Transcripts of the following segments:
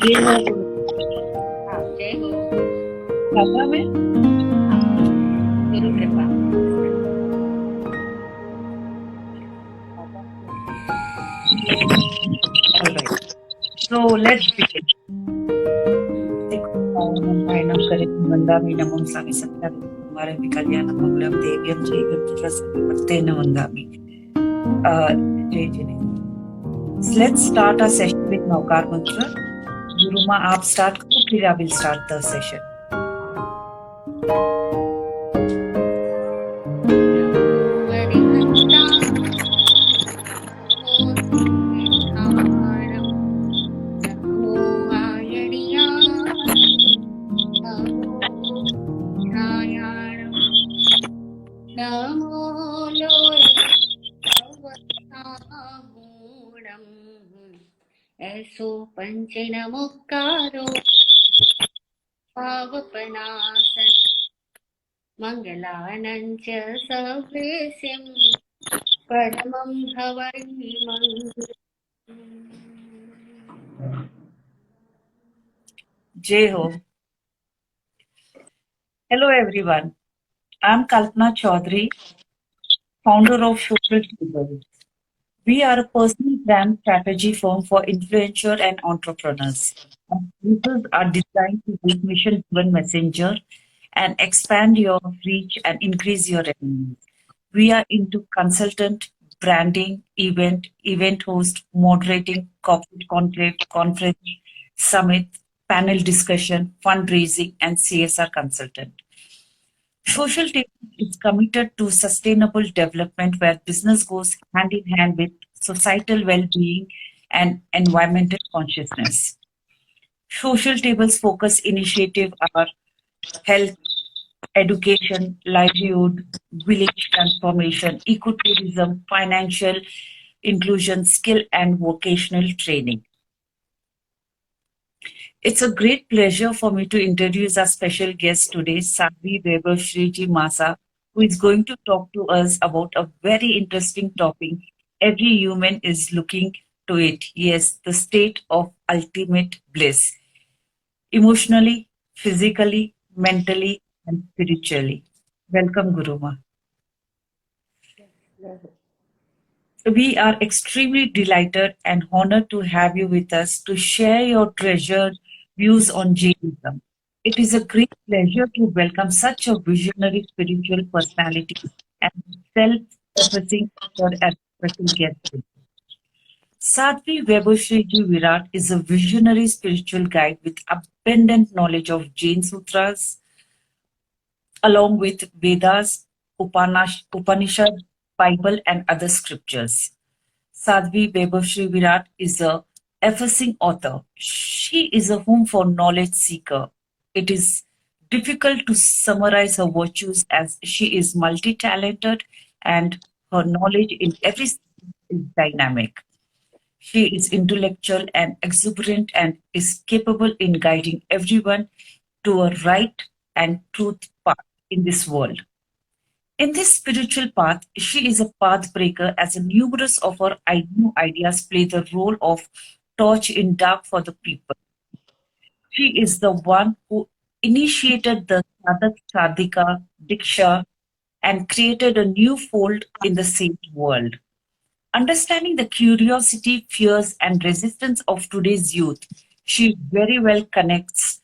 जय हो गुरु। हाँ, जय हो। भाषा में। हाँ, गुरु कृपा। All right. So let's begin. Nainam Karim Mandami Namam Sami Satyavi Kumaram Kalyana Mangalam Devyam Jayam Prasannapatena Mandami. Jai Jai. So let's start our session with Naukar Mantra. Guruma, आप start करो, फिर I will start the session. नमो हरिहन्ताय, नमो सिद्धाणं, नमो आयर्याय, नमो ध्यायाणं, नमो लोये भवतामूढम्, ऐसो पञ्चनमुक्कारो पावपनासन मङ्गलानं च सवेश्यं परमं भवन्ति Jai Ho. Hello everyone. I'm Kalpana Chaudhary, founder of Social Table. We are a personal brand strategy firm for influencers and entrepreneurs. Our services are designed to be mission-driven messenger and expand your reach and increase your revenue. We are into consultant, branding, event host, moderating, corporate conclave, conference, summit, panel discussion, fundraising, and CSR consultant. Social Table is committed to sustainable development where business goes hand in hand with societal well-being and environmental consciousness. Social Table's focus initiative are health, education, livelihood, village transformation, ecotourism, financial inclusion, skill and vocational training. It's a great pleasure for me to introduce our special guest today, Sadhvi Weber Shriji Masa, who is going to talk to us about a very interesting topic. Every human is looking to it. Yes, the state of ultimate bliss, emotionally, physically, mentally, and spiritually. Welcome, Guruma. We are extremely delighted and honored to have you with us to share your treasured views on Jainism. It is a great pleasure to welcome such a visionary spiritual personality and self-effacing author as special guest. Sadhvi Vibhushriji Virat is a visionary spiritual guide with abundant knowledge of Jain Sutras, along with Vedas, Upanishad, Bible, and other scriptures. Sadhvi Bebashri Virat is a effacing author. She is a home for knowledge seeker. It is difficult to summarize her virtues as she is multi-talented and her knowledge in every subject is dynamic. She is intellectual and exuberant and is capable in guiding everyone to a right and truth path in this world. In this spiritual path, she is a path breaker as a numerous of her new ideas play the role of torch in dark for the people. She is the one who initiated the Sadhak Sadhika Diksha and created a new fold in the sage world. Understanding the curiosity, fears, and resistance of today's youth, she very well connects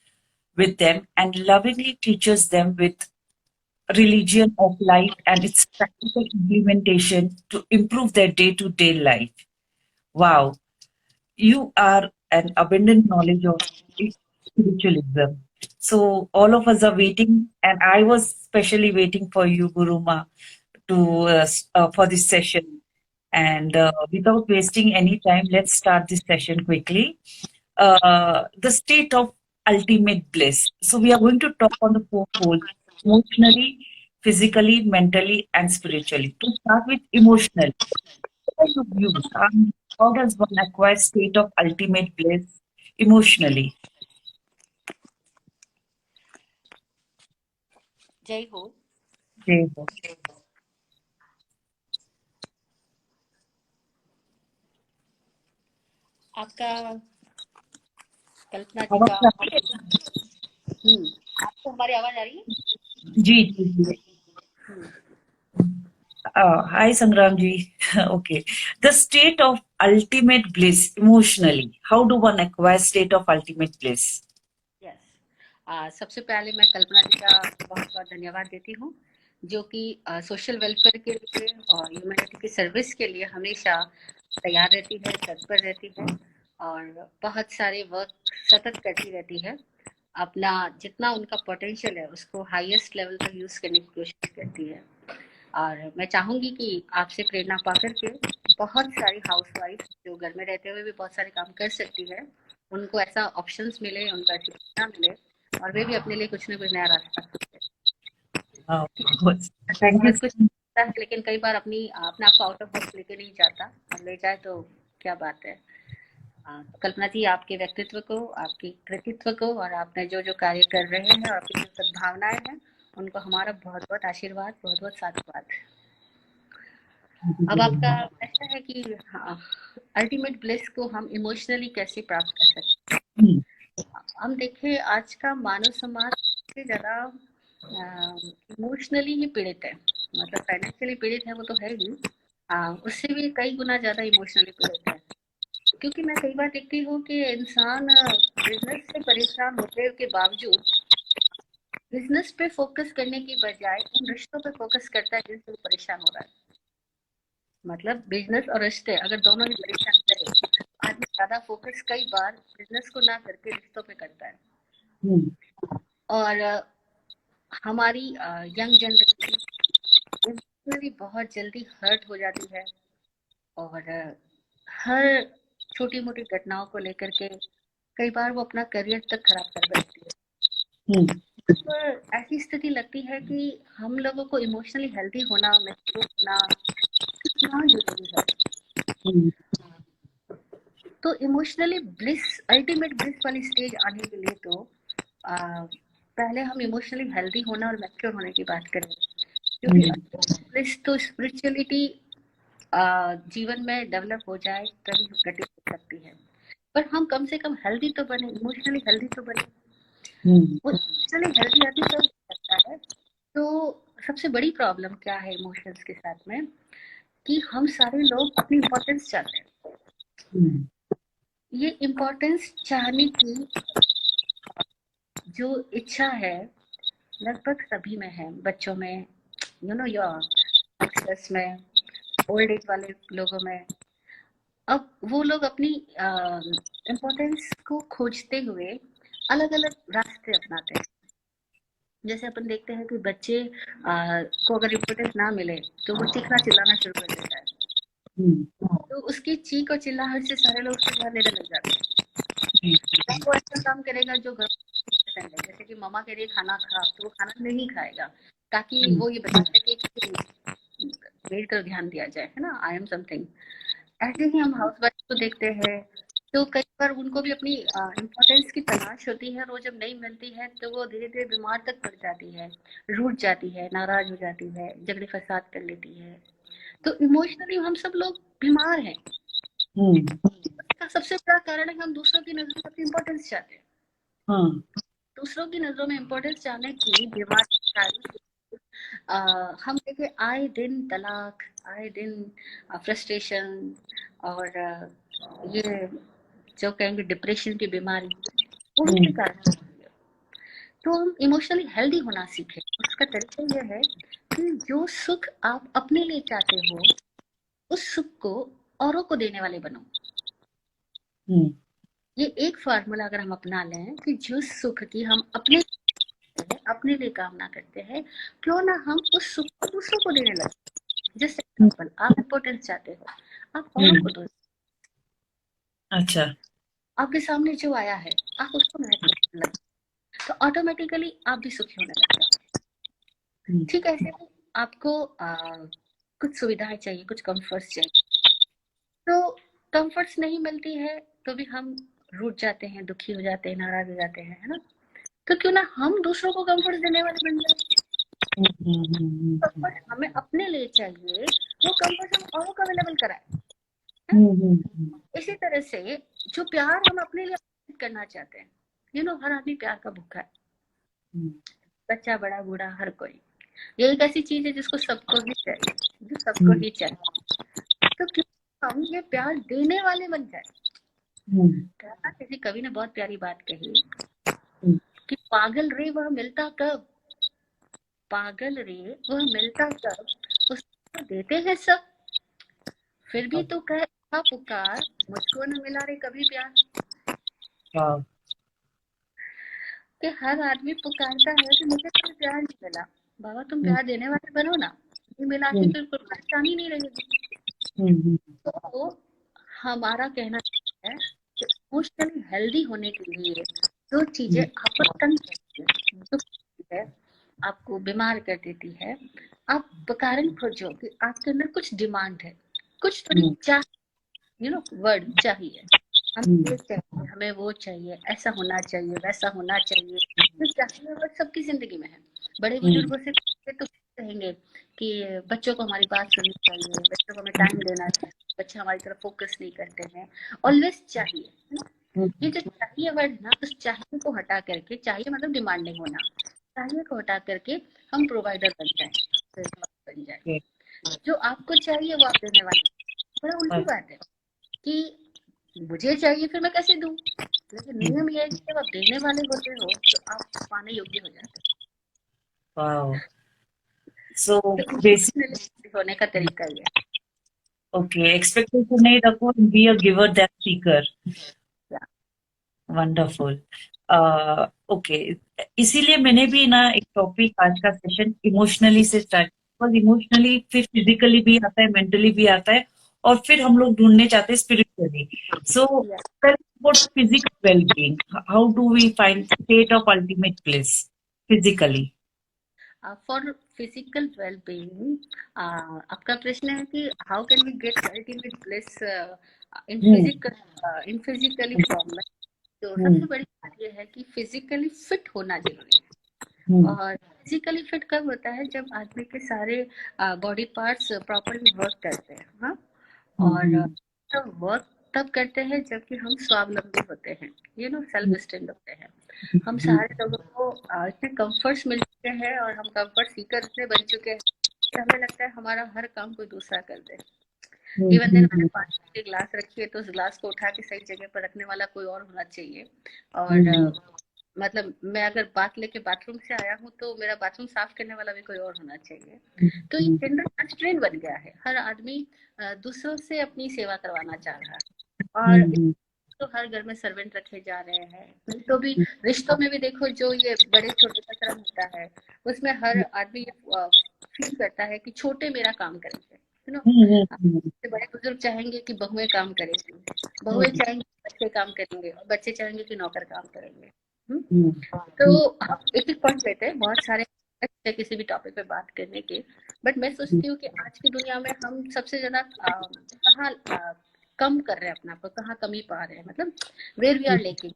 with them and lovingly teaches them with religion of life and its practical implementation to improve their day to day life. Wow, you are an abundant knowledge of spiritualism. So, all of us are waiting, and I was specially waiting for you, Guruma, to for this session. And without wasting any time, let's start this session quickly. The state of ultimate bliss. So, we are going to talk on the four poles: emotionally, physically, mentally, and spiritually. To start with emotional, what are your views on how does one acquire state of ultimate bliss emotionally? जय हो। Jai Ho. आपका कल्पना जी का। आवाज आ रही है? आपको हमारी आवाज आ रही है? जी जी जी। हम्म, Hi Sangram ji. Okay. The state of ultimate bliss emotionally. How do one acquire state of ultimate bliss? Yes. सबसे पहले मैं कल्पना जी का बहुत बहुत धन्यवाद देती हूँ, जो कि सोशल वेलफेयर के लिए और ह्यूमैनिटी की सर्विस के लिए हमेशा तैयार रहती है, तत्पर रहती है और बहुत सारे वर्क सतत करती रहती है। अपना जितना उनका पोटेंशियल है उसको हाईएस्ट लेवल तक यूज करने की कोशिश करती है। और मैं चाहूंगी कि आपसे प्रेरणा पाकर के बहुत सारी हाउसवाइफ जो घर में रहते हुए भी बहुत सारे काम कर सकती है, उनको ऐसा ऑप्शंस मिले, उनका ऐसी प्रेरणा मिले और वे भी अपने लिए कुछ ना कुछ नया रास्ता खोजें। Uh, ऐसा Thank you. बहुत कुछ होता है, लेकिन कई बार अपने आप को आउट ऑफ बॉक्स लेके नहीं जाता, और ले जाए तो क्या बात है। कल्पना जी, आपके व्यक्तित्व को, आपकी कृतित्व को और आपने जो जो कार्य कर रहे हैं और आपकी जो सद्भावनाएं हैं, उनको हमारा बहुत बहुत आशीर्वाद, बहुत बहुत साधुवाद। अब आपका प्रश्न है कि अल्टीमेट ब्लिस को हम इमोशनली कैसे प्राप्त कर सकते Hmm. हैं। हम देखें, आज का मानव समाज सबसे ज्यादा इमोशनली ही पीड़ित है। मतलब फाइनेंशियली पीड़ित है वो तो है ही, उससे भी कई गुना ज्यादा इमोशनली पीड़ित है। क्योंकि मैं कई बार देखती हूँ कि इंसान बिजनेस से परेशान होने के बावजूद बिजनेस पे फोकस करने की बजाय उन रिश्तों पे फोकस करता है जिनसे वो परेशान हो रहा है। मतलब बिजनेस और रिश्ते अगर दोनों ही परेशान करे, आदमी ज्यादा फोकस कई बार बिजनेस को ना करके रिश्तों पे करता है। Hmm. और हमारी यंग जनरेशन इमोशनली बहुत जल्दी हर्ट हो जाती है और हर छोटी मोटी घटनाओं को लेकर के कई बार वो अपना करियर तक खराब कर बैठती है। Hmm. तो ऐसी स्थिति लगती है कि हम लोगों को इमोशनली हेल्दी होना, मैच्योर होना कितना जरूरी है। Hmm. तो इमोशनली ब्लिस, अल्टीमेट ब्लिस वाली स्टेज आने के लिए तो आ, पहले हम इमोशनली हेल्दी होना और मैच्योर होने की बात करें, क्योंकि Hmm. ब्लिस तो स्पिरिचुअलिटी जीवन में डेवलप हो जाए तभी घटित हो सकती है। पर हम कम से कम हेल्दी तो बने, इमोशनली हेल्दी तो बने। Hmm. वो इमोशनली हेल्दी आदमी कब हो सकता है? तो सबसे बड़ी प्रॉब्लम क्या है इमोशंस के साथ में, कि हम सारे लोग अपनी इम्पोर्टेंस चाहते हैं। Hmm. ये इम्पोर्टेंस चाहने की जो इच्छा है लगभग सभी में है, बच्चों में, यंगस्टर्स में, ओल्ड एज वाले लोगों में। अब वो लोग अपनी इम्पोर्टेंस को खोजते हुए अलग अलग रास्ते अपनाते हैं। जैसे अपन देखते हैं कि बच्चे को अगर इम्पोर्टेंस ना मिले तो वो चीखना चिल्लाना शुरू कर देता है। Hmm. तो उसकी चीख और चिल्लाहट से सारे लोग उसको ध्यान देने लग जाते हैं। तब वो ऐसा काम करेगा जो घर पसंद है, जैसे कि मम्मा कह रही है खाना खा, तो वो खाना नहीं खाएगा, ताकि वो ये बता सके कि मेरी तरफ ध्यान दिया जाए, है ना, आई एम समथिंग। ऐसे ही हम हाउस वाइफ को देखते हैं, तो कई बार उनको भी अपनी इम्पोर्टेंस की तलाश होती है, और वो जब नहीं मिलती है तो वो धीरे धीरे बीमार तक पड़ जाती है, रूठ जाती है, नाराज हो जाती है, झगड़े फसाद कर लेती है। तो इमोशनली हम सब लोग बीमार हैं। Hmm. इसका सबसे बड़ा कारण है कि हम दूसरों की नजरों में अपनी इम्पोर्टेंस चाहते हैं। Hmm. दूसरों की नजरों में इम्पोर्टेंस चाहने की बीमारी हम देखे आए दिन तलाक, आए दिन फ्रस्ट्रेशन, और ये जो कहेंगे डिप्रेशन की बीमारी, उनके Hmm. कारण होती है। तो हम इमोशनली हेल्दी होना सीखें। उसका तरीका यह है कि जो सुख आप अपने लिए चाहते हो, उस सुख को औरों को देने वाले बनो। Hmm. ये एक फार्मूला अगर हम अपना लें कि जो सुख की हम अपने लिए कामना करते हैं, क्यों ना हम उस सुख को दूसरों को देने लगे। जैसे एग्जाम्पल, आप इम्पोर्टेंस चाहते हो, आप औरों Hmm. को दो। अच्छा। आपके सामने जो आया है आप उसको महत्व देने लगे, तो ऑटोमेटिकली आप भी सुखी होने लग जाओगे। Hmm. ठीक है, ऐसे ही आपको कुछ सुविधाएं चाहिए, कुछ कंफर्ट्स चाहिए, तो कंफर्ट्स नहीं मिलती है तो भी हम रूठ जाते हैं, दुखी हो जाते हैं, नाराज हो जाते हैं, है ना। तो क्यों ना हम दूसरों को कंफर्ट देने वाले बन जाए। Hmm. कंफर्ट हमें अपने लिए चाहिए, वो कंफर्ट हम औरों को अवेलेबल कराए, है? Hmm. इसी तरह से जो प्यार हम अपने लिए करना चाहते हैं। हर आदमी प्यार का भूखा है, हम्म, बच्चा बड़ा बूढ़ा हर कोई। ये एक ऐसी चीज है जिसको सबको ही चाहिए, जो सबको हम्म, ही चाहिए। तो क्यों हम ये प्यार देने वाले बन जाए। हम्म, किसी कवि ने बहुत प्यारी बात कही हम्म, कि पागल रे वह मिलता कब, पागल रे वह मिलता कब, उसको देते हैं सब, फिर भी तो कह था पुकार, मुझको न मिला रे कभी प्यार। हाँ, कि हर आदमी पुकारता है कि मुझे कभी प्यार नहीं मिला। बाबा तुम हम्म, प्यार देने वाले बनो ना, नहीं मिला कि हम्म, फिर कोई परेशानी नहीं रहेगी। हम्म, तो हमारा कहना है कि इमोशनली हेल्दी होने के लिए जो चीजें हम्म, आपको तंग करती है, दुख देती है, आपको बीमार कर देती है, आप कारण खोजो कि आपके अंदर कुछ डिमांड है, कुछ थोड़ी हम्म, वर्ड चाहिए। हमें हम्म, ये चाहिए, हमें वो चाहिए, ऐसा होना चाहिए, वैसा होना चाहिए। तो चाहिए वर्ड सबकी जिंदगी में है। बड़े हम्म, बुजुर्गों से तो कहेंगे कि बच्चों को हमारी बात सुननी चाहिए, बच्चों को हमें टाइम देना चाहिए, बच्चे हमारी तरफ फोकस नहीं करते हैं। ऑलवेज चाहिए, है ना। ये हम्म, जो चाहिए वर्ड ना, उस चाहिए को हटा करके, चाहिए मतलब डिमांडिंग होना, चाहिए को हटा करके हम प्रोवाइडर बन जाए, बन जाए। okay, जो आपको चाहिए वो आप देने वाले। बड़ा उल्टी हाँ, बात है कि मुझे चाहिए फिर मैं कैसे दूं। लेकिन हम्म, नियम ये है कि जब आप देने वाले होते हो तो आप पाने योग्य हो जाते wow. So हो। तो basically, इमोशनली होने का तरीका ये okay, expectation नहीं रखो, be a giver than seeker. है। वंडरफुल। ओके, इसीलिए मैंने भी ना एक टॉपिक आज का सेशन इमोशनली से स्टार्ट, बिकॉज इमोशनली फिर फिजिकली भी आता है, मेंटली भी आता है, और फिर हम लोग ढूंढने चाहते हैं spiritually. So what physical wellbeing, how do we find state of ultimate place physically? For physical wellbeing, आपका प्रश्न है कि how can we get ultimate bliss in hmm, physical in physically form में। तो सबसे हम्म, बड़ी बात यह है कि फिजिकली फिट होना जरूरी है। हम्म, और फिजिकली फिट कब होता है, जब आदमी के सारे बॉडी पार्ट्स प्रॉपरली वर्क करते हैं। हाँ, और हम्म, वर्क तब करते हैं जबकि हम स्वावलंबी होते हैं, सेल्फ स्टैंड होते हैं। हम सारे लोगों को इतने कंफर्ट्स मिल चुके हैं और हम कंफर्ट सीकर इतने बन चुके हैं कि हमें लगता है हमारा हर काम कोई दूसरा कर दे। इवन देन मैंने पानी की गिलास रखी है तो उस गिलास को उठा के सही जगह पर रखने वाला कोई और होना चाहिए। और मतलब मैं अगर बात लेके बाथरूम से आया हूँ तो मेरा बाथरूम साफ करने वाला भी कोई और होना चाहिए। तो ये जेंडर कंस्ट्रेंट बन गया है। हर आदमी दूसरों से अपनी सेवा करवाना चाह रहा है। और तो हर घर में सर्वेंट रखे जा रहे हैं। तो भी रिश्तों में भी देखो, जो ये बड़े छोटे का क्रम होता है उसमें हर आदमी ये फील करता है कि छोटे मेरा काम करेंगे, बड़े बुजुर्ग चाहेंगे कि बहुएं काम करेंगी, बहुएं चाहेंगे बच्चे काम करेंगे, और बच्चे चाहेंगे कि नौकर काम करेंगे। तो एक एक पॉइंट लेते हैं, बहुत सारे किसी भी टॉपिक पे बात करने के। बट मैं सोचती हूँ कि आज की दुनिया में हम सबसे ज्यादा कहाँ कम कर रहे हैं अपना आप, कहाँ कमी पा रहे हैं, मतलब वेयर वी आर लेकिंग।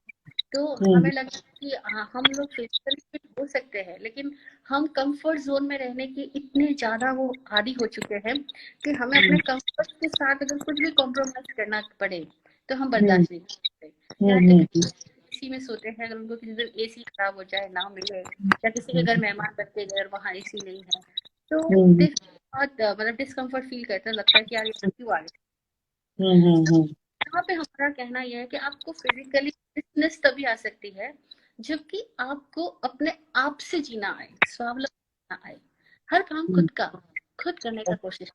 तो हमें लगता है कि हाँ, हम लोग फिजिकली फिट हो सकते हैं, लेकिन हम कंफर्ट जोन में रहने के इतने ज्यादा वो आदी हो चुके हैं कि हमें अपने कंफर्ट के साथ अगर कुछ भी कॉम्प्रोमाइज करना पड़े तो हम बर्दाश्त नहीं कर सकते। यहाँ तक कि एसी में सोते हैं, अगर उनको किसी दिन एसी खराब हो जाए, ना मिले, या किसी के घर मेहमान बनते गए और वहाँ एसी नहीं है, तो बहुत मतलब डिस्कम्फर्ट फील करते हैं, लगता है कि यार ये क्यों आ गया। यहाँ पे हमारा कहना यह है कि आपको फिजिकली फिटनेस तभी आ सकती है जबकि आपको अपने आप से जीना आए, स्वावलंबी जीना आए। हर काम खुद करने का कोशिश,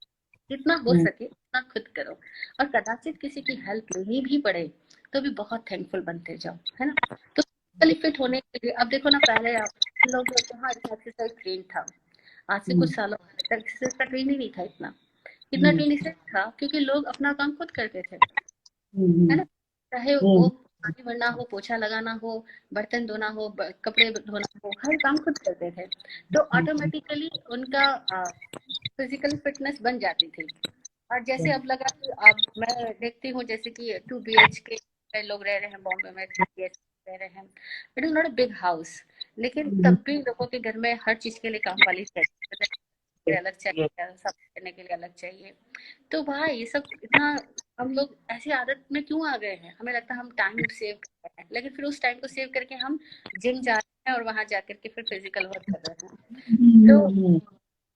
जितना हो सके उतना खुद करो। और कदाचित किसी की हेल्प लेनी भी पड़े तो भी बहुत थैंकफुल बनते जाओ, है ना। तो फिजिकली फिट होने के लिए अब देखो ना, पहले आप लोग कहाँ इतना एक्सरसाइज ट्रेन था। आज से कुछ सालों तक एक्सरसाइज का ट्रेन ही नहीं था इतना। इतना ट्रेन इसलिए था क्योंकि लोग अपना काम खुद करते थे, है ना। चाहे वो पानी भरना हो, पोछा लगाना हो, बर्तन धोना हो, कपड़े धोना हो, हर काम खुद करते थे। तो ऑटोमेटिकली उनका फिजिकल फिटनेस बन जाती थी। और जैसे अब लगा कि अब मैं देखती हूँ जैसे कि 2 BHK लोग रह रहे हैं बॉम्बे में, 3 BHK रह रहे हैं। It is not a big house, लेकिन तब भी लोगों के घर में हर चीज के लिए काम वाली चाहिए, अलग चाहिए, सब करने के लिए अलग चाहिए। तो भाई ये सब इतना, हम लोग ऐसी आदत में क्यों आ गए हैं, हमें लगता है हम टाइम सेव कर रहे हैं, लेकिन फिर उस टाइम को सेव करके हम जिम जा रहे हैं और वहां जाकर के फिर फिजिकल वर्क कर रहे हैं। तो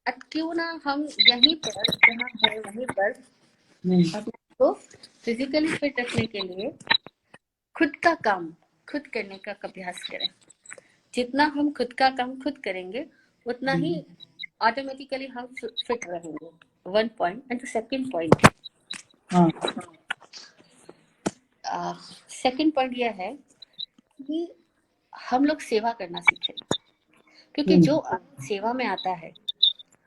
अब क्यों ना हम यहीं पर जहाँ है वहीं पर अपने को फिजिकली फिट रखने के लिए खुद का काम खुद करने का अभ्यास करें। जितना हम खुद का काम खुद करेंगे उतना ही ऑटोमेटिकली हम फिट रहेंगे। One point and second point, second point यह है कि हम लोग सेवा करना सीखें, क्योंकि जो आनंद सेवा में आता है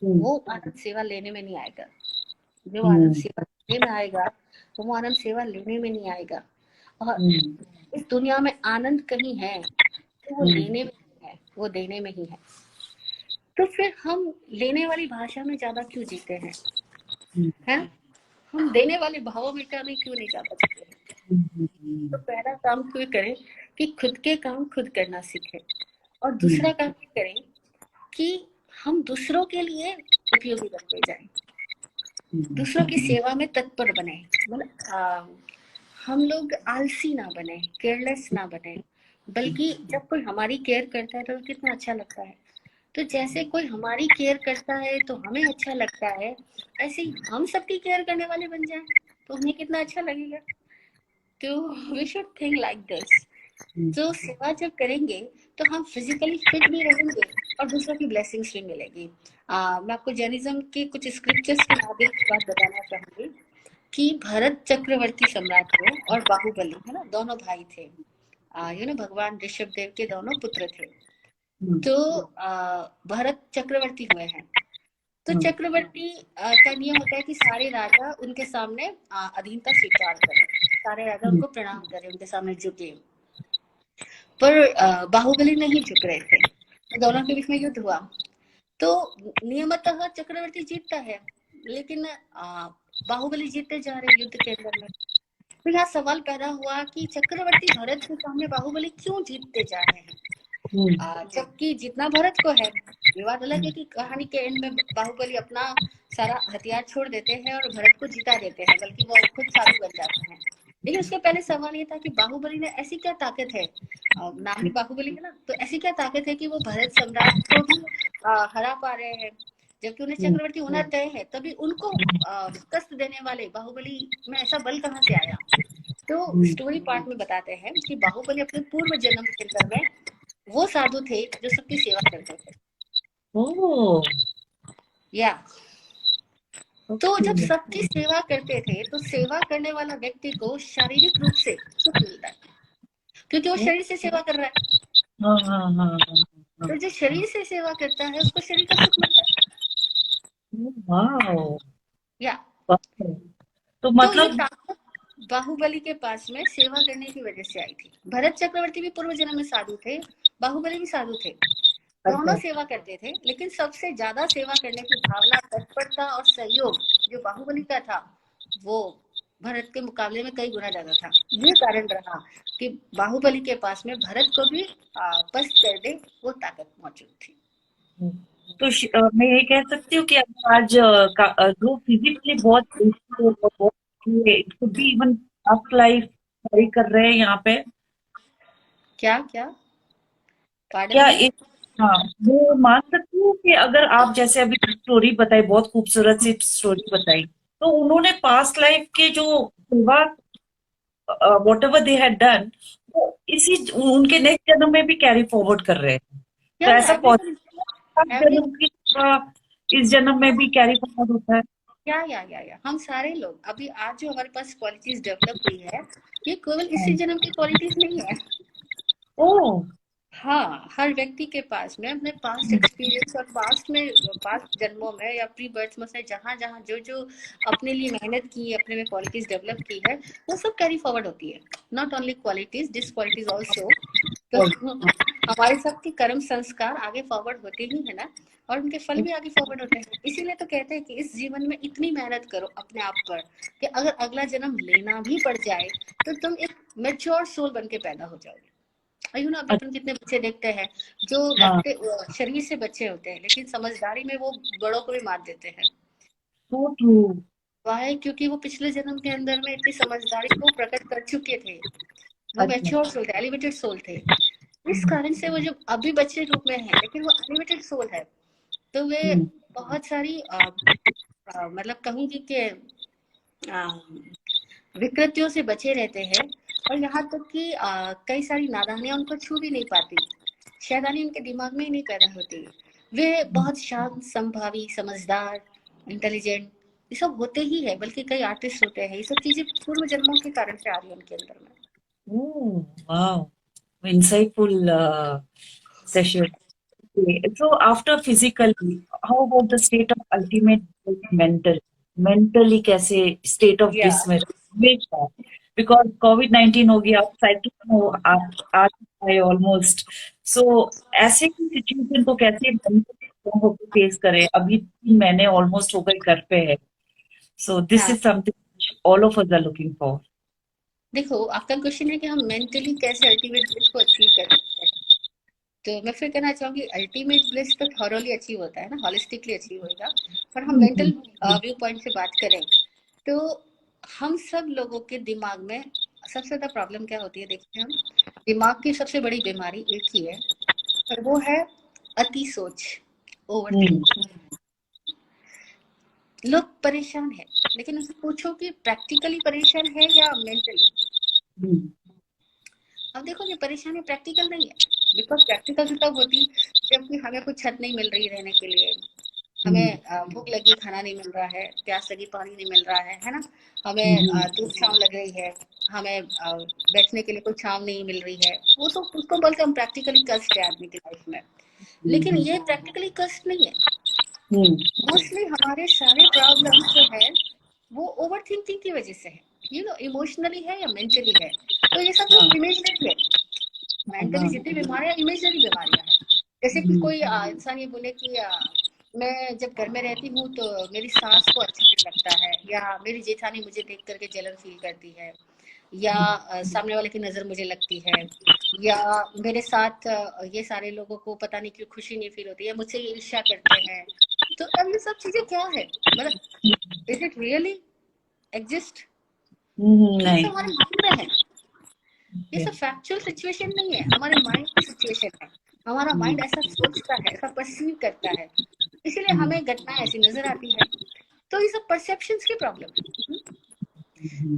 वो आनंद सेवा लेने में नहीं आएगा। जो आनंद सेवा लेने में आएगा वो आनंद सेवा लेने में नहीं आएगा। और इस दुनिया में आनंद कहीं है तो वो लेने में नहीं है, वो देने में ही है। तो फिर हम लेने वाली भाषा में ज्यादा क्यों जीते हैं, है? हम देने वाले भावों में क्यों नहीं जा पाते हैं? तो पहला काम क्यों करें कि खुद के काम खुद करना सीखें, और दूसरा काम ये करें कि हम दूसरों के लिए उपयोगी बनते जाएं, दूसरों की सेवा में तत्पर बने। मतलब हम लोग आलसी ना बने, केयरलेस ना बने, बल्कि जब कोई हमारी केयर करता है तो कितना अच्छा लगता है। तो जैसे कोई हमारी केयर करता है तो हमें अच्छा लगता है, ऐसे ही हम सबकी केयर करने वाले बन जाएं तो हमें कितना अच्छा लगेगा। तो we should think like this. तो सेवा जब करेंगे तो हम फिजिकली फिट भी रहेंगे और दूसरों की ब्लेसिंग्स भी मिलेगी। मैं आपको जैनिज्म के कुछ स्क्रिप्चर्स के माध्यम से बात बताना चाहूंगी कि भरत चक्रवर्ती सम्राट थे और बाहुबली, है ना, दोनों भाई थे। भगवान ऋषभ देव के दोनों पुत्र थे। तो भरत चक्रवर्ती हुए हैं। तो चक्रवर्ती का नियम होता है कि सारे राजा उनके सामने अधीनता स्वीकार करें, सारे राजा उनको प्रणाम करें, उनके सामने झुके। पर बाहुबली नहीं झुक रहे थे, तो दोनों के बीच में युद्ध हुआ। तो नियमतः चक्रवर्ती जीतता है, लेकिन बाहुबली जीतते जा रहे युद्ध के अंदर में। तो यहाँ सवाल पैदा हुआ कि चक्रवर्ती भरत के सामने बाहुबली क्यों जीतते जा रहे हैं, जबकि जितना भरत को है। ये बात अलग है कि कहानी के एंड में बाहुबली अपना सारा हथियार छोड़ देते हैं और भरत को जिता देते हैं, बल्कि वो खुद साधु बन जाते हैं। लेकिन उसके पहले सवाल ये था कि बाहुबली ने ऐसी क्या ताकत है, नाम भी बाहुबली है ना, तो ऐसी क्या ताकत है कि वो भरत सम्राट को भी हरा पा रहे हैं, जबकि उन्हें चक्रवर्ती होना तय है। तभी उनको कष्ट देने वाले बाहुबली में ऐसा बल कहाँ से आया। तो स्टोरी पार्ट में बताते हैं कि बाहुबली अपने पूर्व जन्म के अंदर में वो साधु थे जो सबकी सेवा करते थे। या तो जब सबकी सेवा करते थे तो सेवा करने वाला व्यक्ति को शारीरिक रूप से सुख मिलता है, क्योंकि वो शरीर से सेवा कर रहा है। तो जो शरीर से सेवा करता है उसको शरीर का सुख मिलता है। या तो ये मतलब ताकत बाहुबली के पास में सेवा करने की वजह से आई थी। भरत चक्रवर्ती भी पूर्व जन्म में साधु थे, बाहुबली भी साधु थे, दोनों सेवा करते थे, लेकिन सबसे ज्यादा सेवा करने की भावना, तत्परता और सहयोग जो बाहुबली का था वो भरत के मुकाबले में कई गुना ज्यादा था। ये कारण रहा कि बाहुबली के पास में भरत को भी पस्त कर दे वो ताकत मौजूद थी। तो मैं ये कह सकती हूँ कि आज जो फिजिकली बहुत it could be even past life carry कर रहे हैं यहाँ पे। क्या क्या हाँ, वो मान सकती हूँ कि अगर आप जैसे अभी स्टोरी बताई, बहुत खूबसूरत सी स्टोरी बताई, तो उन्होंने पास्ट लाइफ के जो सेवा what ever they had done, वो इसी उनके नेक्स्ट जन्म में भी कैरी फॉरवर्ड कर रहे हैं। तो ऐसा जन्म की इस जन्म में भी कैरी फॉरवर्ड होता है। या हम सारे लोग अभी आज जो हमारे पास क्वालिटीज डेवलप हुई है, ये केवल इसी जन्म की क्वालिटीज नहीं है। ओह हाँ, हर व्यक्ति के पास में अपने पास्ट एक्सपीरियंस और पास्ट जन्मों में या प्री बर्थ में से जहाँ जो अपने लिए मेहनत की, अपने में क्वालिटीज डेवलप की है, वो सब कैरी फॉरवर्ड होती है। Not only qualities, disqualities also. तो हमारे सबके कर्म संस्कार आगे फॉरवर्ड होते ही है ना, और उनके फल भी आगे फॉरवर्ड होते हैं। इसीलिए तो कहते हैं कि इस जीवन में इतनी मेहनत करो अपने आप पर कि अगर अगला जन्म लेना भी पड़ जाए तो तुम एक मैच्योर सोल बन के पैदा हो जाओगे। अभी अपन कितने बच्चे देखते हैं जो लगते शरीर से बच्चे होते हैं, लेकिन समझदारी में वो बड़ों को भी मार देते हैं। वाह, क्योंकि वो पिछले जन्म के अंदर में इतनी समझदारी को प्रकट कर चुके थे। वो अच्छा। मैच्योर सोल थे, एलिवेटेड सोल थे। इस कारण से वो जो अभी बच्चे रूप में है लेकिन वो एलिवेटेड सोल है। तो वे हम्म, बहुत सारी मतलब कहूंगी कि विकृतियों से बचे रहते हैं। और यहाँ तक कि कई सारी नादानियां उनको छू भी नहीं पाती, शैतानी उनके दिमाग में ही नहीं पैदा होती। वे बहुत शांत, संभावी, समझदार, इंटेलिजेंट, ये सब होते ही है। बल्कि कई आर्टिस्ट होते हैं, ये सब चीजें पूर्व जन्मों के कारण से आ रही है उनके अंदर में। Oh, wow. Insightful session. Okay, so after physical, how about the state of ultimate mental? Mentally कैसे state of या bliss में हमेशा, because COVID-19 हो गया, cyclone हो आ है almost. So ऐसे की सिचुएशन को कैसे mentally strong होकर फेस करें? अभी 3 महीने almost हो गए घर पे है. So this हाँ, is something which all of us are looking for. देखो आपका क्वेश्चन है कि हम मेंटली कैसे अल्टीमेट ब्लिस को अचीव कर सकते हैं। तो मैं फिर कहना चाहूंगी, अल्टीमेट ब्लिस तो थॉरोली अचीव होता है ना, होलिस्टिकली अचीव होगा। पर हम मेंटल व्यू पॉइंट से बात करें तो हम सब लोगों के दिमाग में सबसे ज्यादा प्रॉब्लम क्या होती है, देखते हैं हम, दिमाग की सबसे बड़ी बीमारी एक ही है, और वो है अति सोच, ओवर हम्म, थिंकिंग। लोग परेशान है, लेकिन उनसे पूछो कि प्रैक्टिकली परेशान है या मेंटली। हम्म, अब देखो ये परेशानी प्रैक्टिकल नहीं है, बिकॉज प्रैक्टिकल तो तब होती जबकि हमें कुछ छत नहीं मिल रही रहने के लिए, हम्म, हमें भूख लगी खाना नहीं मिल रहा है, प्यास लगी पानी नहीं मिल रहा है ना, हमें हम्म, धूप छांव लग रही है, हमें बैठने के लिए कोई छांव नहीं मिल रही है। वो तो उसको बोलते हैं हम प्रैक्टिकली कष्ट है आदमी की लाइफ में। लेकिन हम्म, ये प्रैक्टिकली कष्ट नहीं है। हम्म, मोस्टली हमारे सारे प्रॉब्लम्स जो है वो ओवर थिंकिंग की वजह से है, इमोशनली है या मेंटली है। तो ये सब हाँ, लोग इमेजिनरी है। मेंटली हाँ, जितनी बीमारियां इमेजिनरी बीमारियां हैं। जैसे कि हम्म, कोई इंसान ये बोले कि मैं जब घर में रहती हूँ तो मेरी सास को अच्छा नहीं लगता है, या मेरी जेठानी मुझे देख करके जलन फील करती है, या सामने वाले की नजर मुझे लगती है, या मेरे साथ ये सारे लोगों को पता नहीं क्यों खुशी नहीं फील होती है, मुझसे ये ईर्ष्या करते हैं। तो अब ये सब चीजें क्या है, मतलब इज इट रियली एग्जिस्ट? ये सब नहीं, हमारे माइंड में है। ये okay, सब फैक्चुअल सिचुएशन नहीं है, हमारे माइंड की सिचुएशन है। हमारा माइंड हम्म, ऐसा सोचता है, ऐसा परसीव करता है, इसीलिए हम्म, हमें घटनाएं ऐसी नजर आती है। तो ये सब परसेप्शंस की प्रॉब्लम है।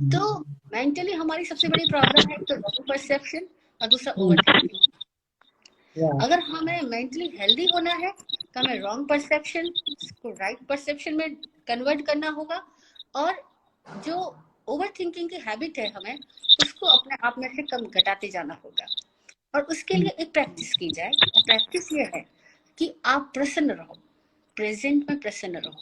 तो मेंटली हमारी सबसे बड़ी प्रॉब्लम है, एक तो रॉन्ग परसेप्शन और दूसरा ओवर थिंकिंग। yeah, अगर हमें मेंटली हेल्दी होना है तो हमें रॉन्ग परसेप्शन को राइट परसेप्शन में कन्वर्ट करना होगा, और जो ओवर थिंकिंग की हैबिट है हमें उसको अपने आप में से कम घटाते जाना होगा। और उसके लिए एक प्रैक्टिस की जाए, और प्रैक्टिस ये है कि आप प्रसन्न रहो, प्रेजेंट में प्रसन्न रहो।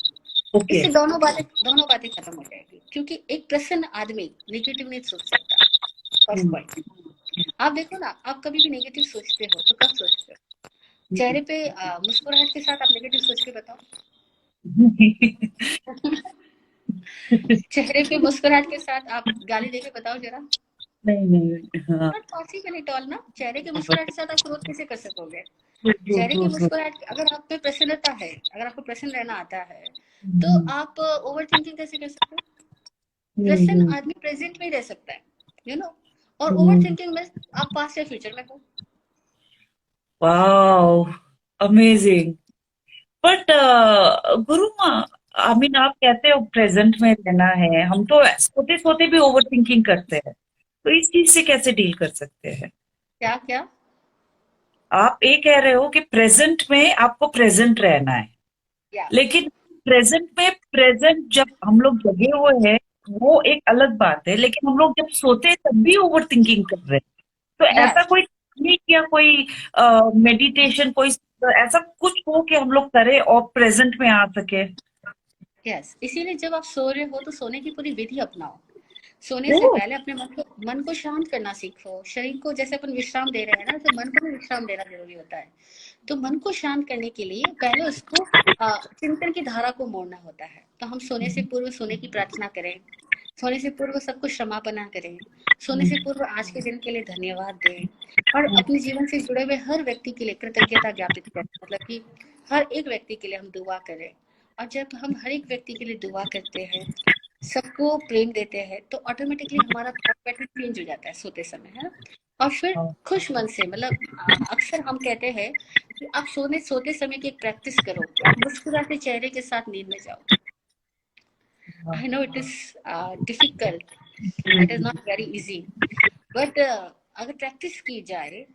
इससे okay, दोनों बातें खत्म हो जाएगी, क्योंकि एक प्रसन्न आदमी नेगेटिव नहीं सोच सकता। फर्स्ट हम्म, पॉइंट। आप देखो ना, आप कभी भी नेगेटिव सोचते हो तो कब सोचते हो? चेहरे पे मुस्कुराहट के साथ आप नेगेटिव सोच के बताओ। चेहरे पे मुस्कुराहट के साथ आप गाली देके बताओ जरा। नहीं, नहीं, हाँ, नॉट पॉसिबल एट ऑल ना। चेहरे के बट मुस्कुराहट के साथ आप ग्रोथ कैसे कर सकोगे? ट्रू, ट्रू, चेहरे की ट्रू, ट्रू, मुस्कुराहट, अगर आप में प्रसन्नता है, अगर आपको प्रसन्न रहना आता है, तो हम्म, आप ओवर थिंकिंग कैसे कर सकते हो? प्रसन्न हम्म, आदमी प्रेजेंट में ही रह सकता है, यू नो। और ओवर हम्म, थिंकिंग में आप पास्ट या फ्यूचर में हो। Wow, amazing. But Guru, I mean आप कहते हो प्रेजेंट में रहना है, हम तो सोते सोते भी ओवर थिंकिंग करते हैं, तो इस चीज से कैसे डील कर सकते हैं? क्या क्या? आप ये कह रहे हो कि प्रेजेंट में आपको प्रेजेंट रहना है, या लेकिन प्रेजेंट में प्रेजेंट जब हम लोग जगे हुए हैं वो एक अलग बात है, लेकिन हम लोग जब सोते हैं तब भी ओवर थिंकिंग कर रहे हैं. तो या ऐसा कोई टेक्निक या कोई मेडिटेशन, कोई ऐसा कुछ हो कि हम लोग करें और प्रेजेंट में आ सके? यस, इसीलिए जब आप सो रहे हो तो सोने की पूरी विधि अपनाओ। सोने से ओह, पहले अपने मन को शांत करना सीखो। शरीर को जैसे अपन विश्राम दे रहे हैं ना, तो मन को भी विश्राम देना जरूरी होता है। तो मन को शांत करने के लिए पहले उसको चिंतन की धारा को मोड़ना होता है। तो हम सोने से पूर्व सोने की प्रार्थना करें, सोने से पूर्व सबको क्षमापना करें, सोने से पूर्व आज के दिन के लिए धन्यवाद दें, और अपने जीवन से जुड़े हुए हर व्यक्ति के लिए कृतज्ञता ज्ञापित करें, मतलब कि हर एक व्यक्ति के लिए हम दुआ करें। और जब हम हर एक व्यक्ति के लिए दुआ करते हैं सबको प्रेम देते हैं, तो ऑटोमेटिकली हमारा थॉट पैटर्न चेंज हो जाता है सोते समय, है ना। और फिर हाँ, खुश मन से, मतलब अक्सर हम कहते हैं कि आप सोते समय की एक प्रैक्टिस करो कि आप मुस्कुराते चेहरे के साथ नींद में जाओ। हाँ, I know it is difficult, it is hmm, not very easy, but अगर प्रैक्टिस की जाए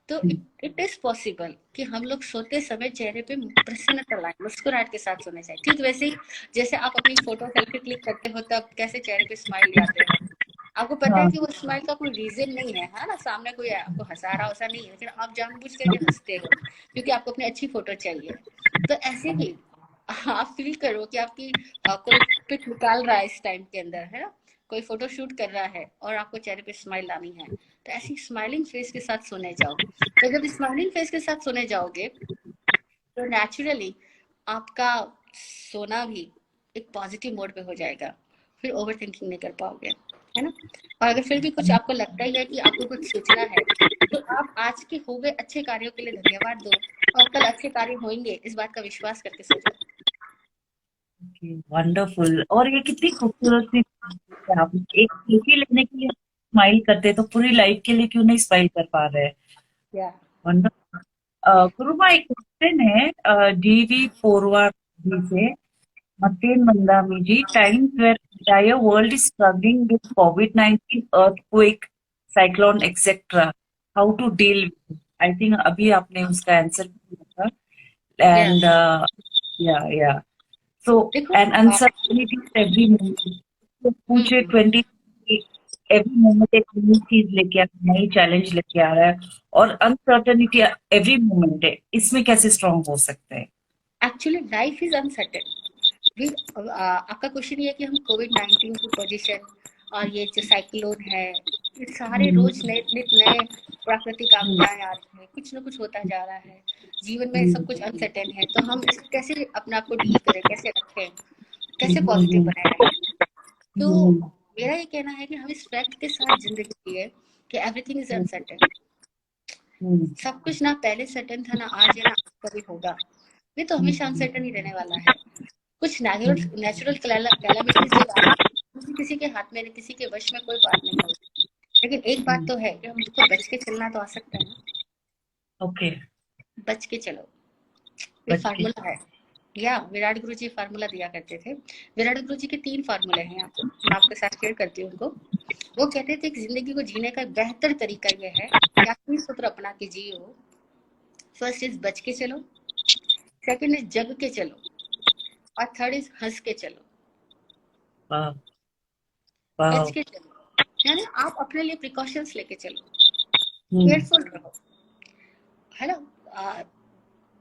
तो इट इज पॉसिबल कि हम लोग सोते समय चेहरे पे प्रसन्नता लाए, मुस्कुराहट के साथ सोने चाहिए। ठीक वैसे ही जैसे आप अपनी फोटो सेल्फी क्लिक करते हो तब कैसे चेहरे पे स्माइल लाते हो, आपको पता है हाँ, कि वो स्माइल का कोई रीजन नहीं है ना, सामने कोई आपको हंसा रहा वैसा नहीं है, लेकिन आप जानबूझ करके हंसते हो क्योंकि आपको अपनी अच्छी फोटो चाहिए। तो ऐसे ही आप फील करो कि आपकी कोई पिक निकाल रहा है इस टाइम के अंदर, है ना, कोई फोटो शूट कर रहा है और आपको चेहरे पे स्माइल लानी है, तो ऐसी स्माइलिंग फेस के साथ सोने जाओ। तो जब स्माइलिंग फेस के साथ सोने जाओगे तो नेचुरली आपका सोना भी एक पॉजिटिव मोड पे हो जाएगा, फिर ओवर थिंकिंग नहीं कर पाओगे, है ना। और अगर फिर भी कुछ आपको लगता ही है कि आपको कुछ सोचना है, तो आप आज के हो गए अच्छे कार्यों के लिए धन्यवाद दो, और कल अच्छे कार्य होंगे इस बात का विश्वास करके सो जाओ। वंडरफुल। और ये कितनी खूबसूरत सी बात है, आप एक सेल्फी लेने के लिए स्माइल करते हैं, तो पूरी लाइफ के लिए क्यों नहीं स्माइल कर पा रहे हैं। या वंडरफुल। गुरुमा, एक क्वेश्चन है डीवी फोरवा जी से, Martin Mandamiji, times where entire world is struggling with COVID-19, earthquake, cyclone, etc. How to deal with it? I think अभी आपने उसका आंसर दिया था. या And yeah. So, देखो and uncertainty is every moment. तो पूछे हम्म 20 every moment एक नई चीज लेके आ नई चैलेंज लेके आ रहा है, और अनसर्टेनिटी एवरी मोमेंट है, इसमें कैसे स्ट्रांग हो सकते हैं। Actually life is uncertain. भी आपका क्वेश्चन ये है कि हम कोविड 19 की पोजीशन और ये जो साइक्लोन है, ये सारे हम्म, रोज नए नित नए प्राकृतिक हम्म, आपदाएं आ रही है, कुछ ना कुछ होता जा रहा है, जीवन में सब हम्म, कुछ अनसर्टेन है, तो हम इसको कैसे अपने आप को डील करें, कैसे रखें, कैसे पॉजिटिव हम्म, बनाए रखें। तो हम्म, मेरा ये कहना है कि हम इस फैक्ट के साथ जिंदगी जिए कि एवरीथिंग इज हम्म, अनसर्टेन। हम्म, सब कुछ ना पहले सर्टेन था, ना आज है, ना कभी होगा, ये तो हमेशा अनसर्टेन ही रहने वाला है। कुछ नेचुरल नेचुरल कैलामिटीज जब आती है, किसी किसी के हाथ में नहीं, किसी के वश में कोई बात नहीं होती, लेकिन एक बात तो है कि हमको बच के चलना तो आ सकता है ना। ओके। बच के चलो, ये बच के। फार्मूला है। या विराट गुरु जी फार्मूला दिया करते थे। विराट गुरु जी के 3 फार्मूले हैं, आपको मैं आपके साथ शेयर करती हूँ उनको। वो कहते थे कि जिंदगी को जीने का बेहतर तरीका यह है कि आप 3 सूत्र अपना के जियो। फर्स्ट इज बच के चलो, सेकंड इज जग के चलो, और थर्ड इज हंस के चलो। वाह, बच वाह। के चलो यानी आप अपने लिए प्रिकॉशंस लेके चलो, हम्म, केयरफुल रहो, है ना।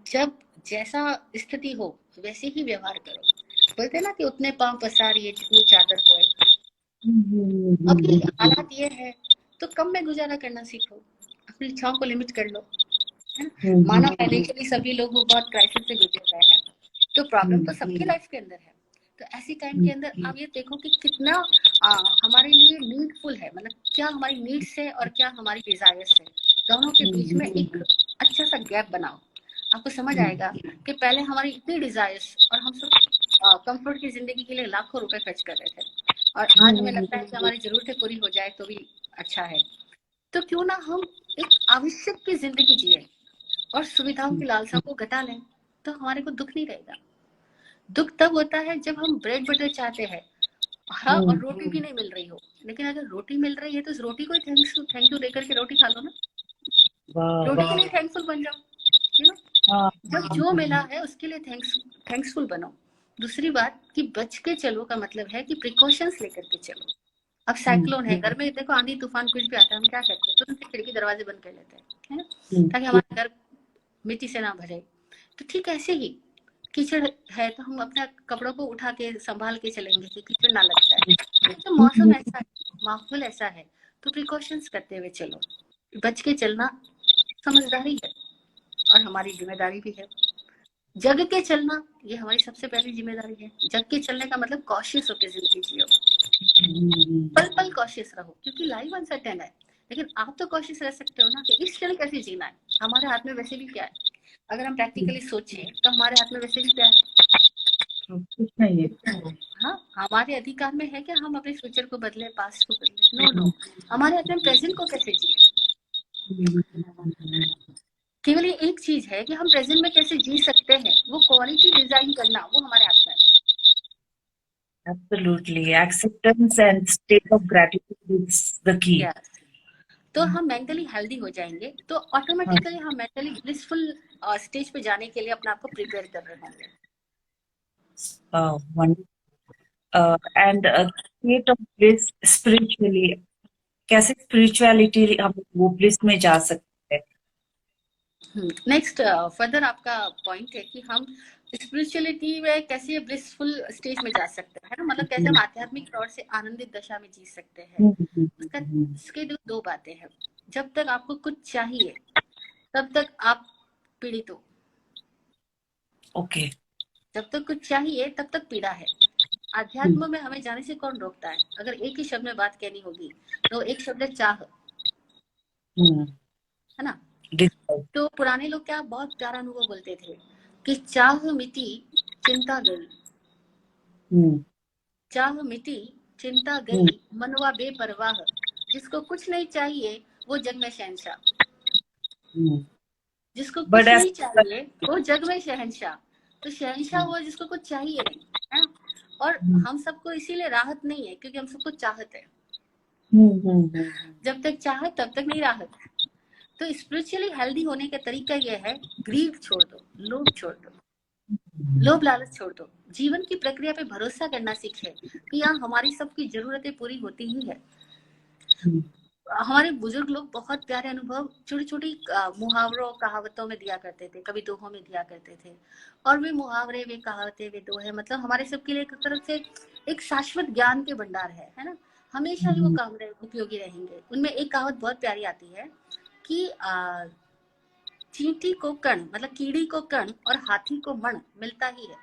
जब जैसा स्थिति हो वैसे ही व्यवहार करो। बोलते हैं ना कि उतने पांव पसारिए जितनी चादर होए। हम्म, अभी हालात ये है तो कम में गुजारा करना सीखो, अपनी इच्छाओं को लिमिट कर लो, है ना। हम्म, मानो फाइनेंशियली सभी लोग वो बहुत क्राइसिस से गुजर रहे हैं, तो प्रॉब्लम तो सबकी लाइफ के अंदर है। तो ऐसी टाइम के अंदर आप ये देखो कि कितना हमारे लिए नीडफुल है, मतलब क्या हमारी नीड्स है और क्या हमारी डिजायर्स है, दोनों के बीच में एक अच्छा सा गैप बनाओ। आपको समझ आएगा कि पहले हमारी इतनी डिजायर्स और हम सब कंफर्ट की जिंदगी के लिए लाखों रुपए खर्च कर रहे थे, और आज हमें लगता है कि हमारी जरूरतें पूरी हो जाए तो भी अच्छा है। तो क्यों ना हम एक आवश्यक की जिंदगी जिए और सुविधाओं की लालसा को घटा लें, तो हमारे को दुख नहीं रहेगा। दुख तब होता है जब हम ब्रेड बटर चाहते हैं, हाँ, और रोटी भी नहीं मिल रही हो, लेकिन अगर रोटी मिल रही है तो उस रोटी को थैंक यू देकर के रोटी खा लो ना, वाह, रोटी के वाह। लिए थैंकफुल बन जाओ, यू नो। हाँ, जब जो मिला है उसके लिए थैंक्सफुल बनो। दूसरी बात कि बच के चलो का मतलब है कि प्रिकॉशंस लेकर के चलो। अब साइक्लोन है, घर में देखो आंधी तूफान कुछ भी आता है, हम क्या करते हैं, तुरंत खिड़की दरवाजे बंद कर लेते हैं, है ना, ताकि हमारा घर मिट्टी से ना भरे। तो ठीक ऐसे ही कीचड़ है तो हम अपने कपड़ों को उठा के संभाल के चलेंगे कि कीचड़ ना लग जाए। तो मौसम ऐसा है, माहौल ऐसा है, तो प्रिकॉशंस करते हुए चलो। बच के चलना समझदारी है और हमारी जिम्मेदारी भी है। जग के चलना ये हमारी सबसे पहली जिम्मेदारी है। जग के चलने का मतलब कॉशियस होकर जिंदगी जियो, पल पल कॉशियस रहो, क्योंकि लाइफ अनसर्टेन है। लेकिन आप तो कोशिश रह सकते हो ना कि इस क्षण कैसे जीना है, हमारे हाथ में वैसे भी क्या है। अगर हम प्रैक्टिकली सोचें तो हमारे हाथ में वैसे भी क्या है, कुछ नहीं है। हाँ, हमारे अधिकार में है कि हम अपने फ्यूचर को बदले, पास्ट को बदले। नो नो, हमारे हाथ में प्रेजेंट को कैसे जिए। केवल ये एक चीज है कि हम प्रेजेंट में कैसे जी सकते हैं, वो क्वालिटी डिजाइन करना वो हमारे हाथ में है। Absolutely. Acceptance and state of gratitude is the key. Yes, तो हम मेंटली हेल्दी हो जाएंगे, तो ऑटोमेटिकली हम मेंटली ब्लिसफुल स्टेज पे जाने के लिए अपने आप को प्रिपेयर कर रहे होंगे। One and state of bliss spiritually. कैसे spirituality हम वो bliss में जा सकते हैं? नेक्स्ट फर्दर आपका पॉइंट है कि हम स्पिरिचुअलिटी में कैसे ब्लिसफुल स्टेज में जा सकते हैं, है ना, मतलब कैसे हम आध्यात्मिक तौर से आनंदित दशा में जी सकते हैं। उसका इसके दो बातें हैं। जब तक आपको कुछ चाहिए तब तक आप पीड़ित हो। ओके। जब तक कुछ चाहिए तब तक पीड़ा है। अध्यात्म में हमें जाने से कौन रोकता है? अगर एक ही शब्द में बात कहनी होगी तो एक शब्द है चाह, है ना। तो पुराने लोग क्या बहुत प्यारा अनुभव बोलते थे कि चाह मिटी चिंता गई, चाह मिटी चिंता गई, मनवा बेपरवाह, जिसको कुछ नहीं चाहिए वो जग में शहंशाह। जिसको कुछ नहीं चाहिए वो जग में शहंशाह। तो शहंशाह वो जिसको कुछ चाहिए नहीं, है ना। और हम सबको इसीलिए राहत नहीं है क्योंकि हम सबको चाहत है। जब तक चाहत तब तक नहीं राहत। तो स्पिरिचुअली हेल्दी होने का तरीका यह है, ग्रीड छोड़ दो, लोभ छोड़ दो, लोभ लालच छोड़ दो, जीवन की प्रक्रिया पे भरोसा करना सीखे कि यहाँ हमारी सबकी जरूरतें पूरी होती ही है। हमारे बुजुर्ग लोग बहुत प्यारे अनुभव छोटी छोटी मुहावरों कहावतों में दिया करते थे, कभी दोहों में दिया करते थे। और वे मुहावरे, वे कहावतें, वे दोहे मतलब हमारे सबके लिए एक तरफ से एक शाश्वत ज्ञान के भंडार है ना। हमेशा ही वो काम उपयोगी रहेंगे। उनमें एक कहावत बहुत प्यारी आती है कि चींटी को कण मतलब कीड़ी को कण और हाथी को मण मिलता ही है।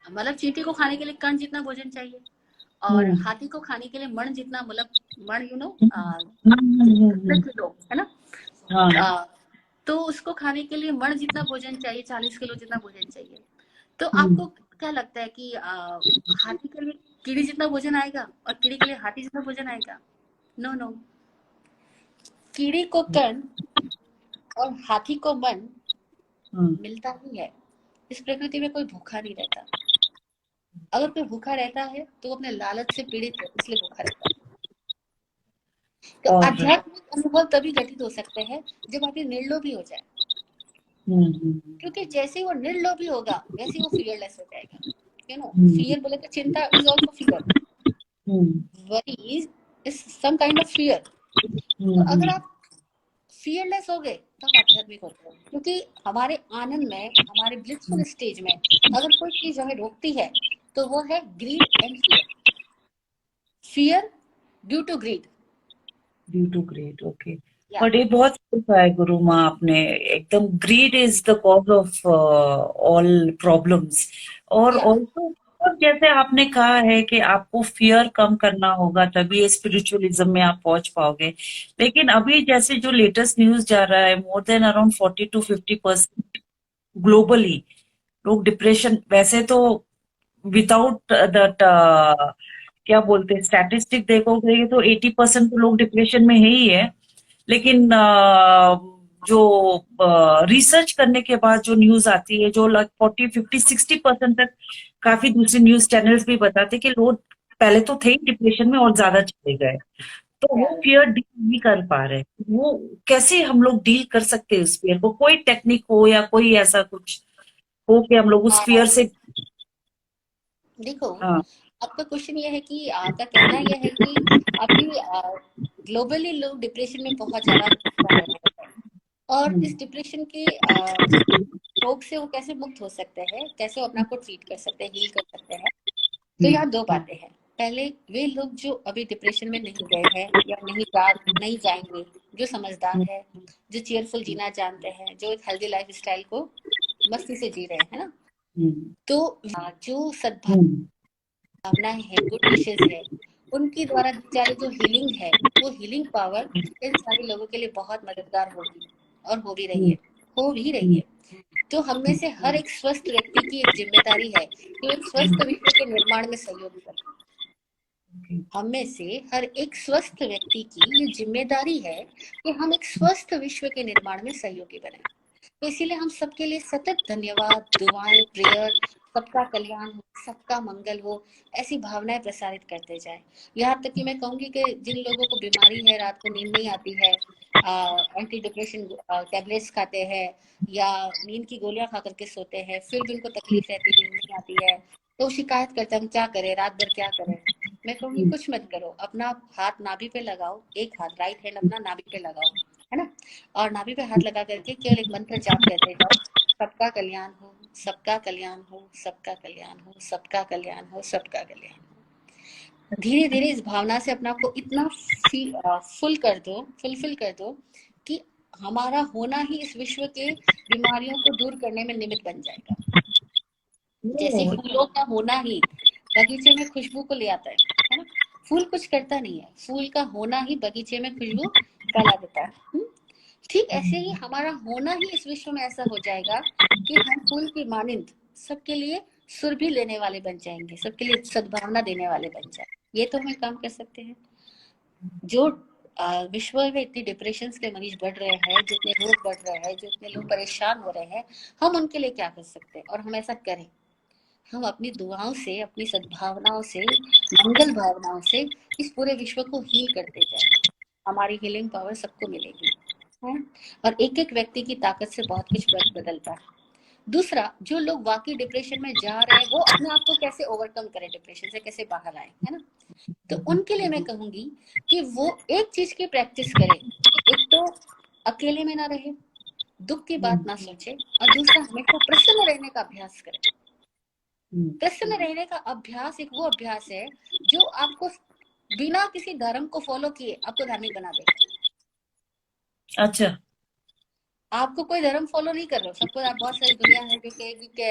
मतलब चींटी को खाने के लिए कण जितना भोजन चाहिए और हाथी को खाने के लिए मण जितना, मतलब मण किलो, है ना। तो उसको खाने के लिए मण जितना भोजन चाहिए, 40 किलो जितना भोजन चाहिए। तो आपको क्या लगता है कि हाथी के लिए कीड़ी जितना भोजन आएगा और कीड़ी के लिए हाथी जितना भोजन आएगा? नो नो, कीड़ी को कण और हाथी को मन मिलता ही है। इस प्रकृति में कोई भूखा नहीं रहता। अगर कोई भूखा रहता है तो वो अपने लालच से पीड़ित है, इसलिए भूखा रहता है। तो आध्यात्मिक अनुभव तभी घटित हो सकते हैं जब आप निर्लोभी हो जाए। क्योंकि जैसे वो निर्लोभी होगा वैसे वो फियरलेस हो जाएगा। यू नो, फियर बोले तो चिंता is also fear. Worry is some kind of fear. तो अगर आप फियरलेस हो गए तो आप आध्यात्मिक होते हो। क्योंकि हमारे आनंद में, हमारे ब्लिसफुल स्टेज में अगर कोई चीज हमें रोकती है तो वो है greed and fear. Fear due to greed. Okay. But ये बहुत है गुरु माँ, आपने एकदम greed is the cause of all problems. और ऑल्सो और जैसे आपने कहा है कि आपको फियर कम करना होगा तभी स्पिरिचुअलिज्म में आप पहुंच पाओगे। लेकिन अभी जैसे जो लेटेस्ट न्यूज जा रहा है, more than around 40 to 50% globally लोग डिप्रेशन, वैसे तो विदाउट दैट क्या बोलते हैं स्टैटिस्टिक देखोगे तो 80% तो लोग डिप्रेशन में ही है। लेकिन जो रिसर्च करने के बाद जो न्यूज आती है, जो 40, 50, 60% तक काफी दूसरे न्यूज चैनल्स भी बताते कि लोग पहले तो थे ही डिप्रेशन में और ज्यादा चले गए। तो वो फियर डील नहीं कर पा रहे। वो कैसे हम लोग डील कर सकते हैं उस फियर को? कोई टेक्निक हो या कोई ऐसा कुछ हो कि हम लोग उस फियर से देखो, आपका क्वेश्चन ये है कि आपका कहना यह है कि अभी ग्लोबली लोग डिप्रेशन में बहुत ज्यादा जा रहे हैं और इस डिप्रेशन के रोग से वो कैसे मुक्त हो सकते हैं, कैसे वो अपने आप को ट्रीट कर सकते हैं, हील कर सकते हैं। तो यहाँ दो बातें हैं। पहले, वे लोग जो अभी डिप्रेशन में नहीं गए हैं या नहीं जाएंगे, जो समझदार है, जो चेयरफुल जीना जानते हैं, जो एक हेल्दी लाइफ स्टाइल को मस्ती से जी रहे हैं, है ना। तो जो सद्भावनाएं है, गुड विशेष है, उनकी द्वारा दी जा रही जो हीलिंग है, वो हीलिंग पावर इन सारे लोगों के लिए बहुत मददगार होगी और हो भी रही है। तो हम में से हर एक स्वस्थ व्यक्ति की एक जिम्मेदारी है कि वो एक स्वस्थ विश्व के निर्माण में सहयोग करे। हम में से हर एक स्वस्थ व्यक्ति की ये जिम्मेदारी है कि हम एक स्वस्थ विश्व के निर्माण में सहयोगी बने। तो इसीलिए हम सबके लिए सतत धन्यवाद, दुआएं, प्रेयर, सबका कल्याण हो, सबका मंगल हो, ऐसी भावनाएं प्रसारित करते जाए। यहाँ तक कि मैं कहूंगी कि जिन लोगों को बीमारी है, रात को नींद नहीं आती है, एंटी डिप्रेशन टैबलेट्स खाते हैं या नींद की गोलियां खा करके सोते हैं, फिर भी उनको तकलीफ रहती है, नींद नहीं आती है, तो शिकायत करते हैं हम क्या करें, रात भर क्या करें। मैं कहूंगी कुछ मत करो, अपना हाथ नाभि पे लगाओ, एक हाथ राइट हैंड अपना नाभि पे लगाओ, है ना, और नाभि पे हाथ लगा करके केवल एक मंत्र जाप करते जाओ, सबका कल्याण हो, सबका कल्याण हो, सबका कल्याण हो, सबका कल्याण हो, सबका कल्याण हो। धीरे धीरे इस भावना से अपने आप को इतना फुलफिल कर दो कि हमारा होना ही इस विश्व के बीमारियों को दूर करने में निमित्त बन जाएगा। जैसे Oh, फूलों का होना ही बगीचे में खुशबू को ले आता है ना। फूल कुछ करता नहीं है, फूल का होना ही बगीचे में खुशबू फैला देता है। ठीक ऐसे ही हमारा होना ही इस विश्व में ऐसा हो जाएगा कि हम फूल की मानिंद सबके लिए सुरभि लेने वाले बन जाएंगे, सबके लिए सद्भावना देने वाले बन जाएंगे। ये तो हम काम कर सकते हैं। जो विश्व में इतनी डिप्रेशन के मरीज बढ़ रहे हैं, जितने रोग बढ़ रहे हैं, जितने लोग परेशान हो रहे हैं, हम उनके लिए क्या कर सकते हैं और हम ऐसा करें। हम अपनी दुआओं से, अपनी सद्भावनाओं से, मंगल भावनाओं से इस पूरे विश्व को हील करते जाए। हमारी हीलिंग पावर सबको मिलेगी, है। और एक एक व्यक्ति की ताकत से बहुत कुछ बदलता है। दूसरा, जो लोग वाकई डिप्रेशन में जा रहे हैं वो अपने आप को कैसे ओवरकम करें, डिप्रेशन से कैसे बाहर आए, है ना। तो उनके लिए मैं कहूंगी कि वो एक चीज की प्रैक्टिस करें। एक तो अकेले में ना रहे, दुख की बात ना सोचे, और दूसरा हमेशा प्रसन्न रहने का अभ्यास करें। प्रसन्न रहने का अभ्यास एक वो अभ्यास है जो आपको बिना किसी धर्म को फॉलो किए आपको धार्मिक बना देगा। अच्छा। आपको कोई धर्म फॉलो नहीं कर रहे हो, सबको आप, बहुत सारी दुनिया है जो कहेगी कि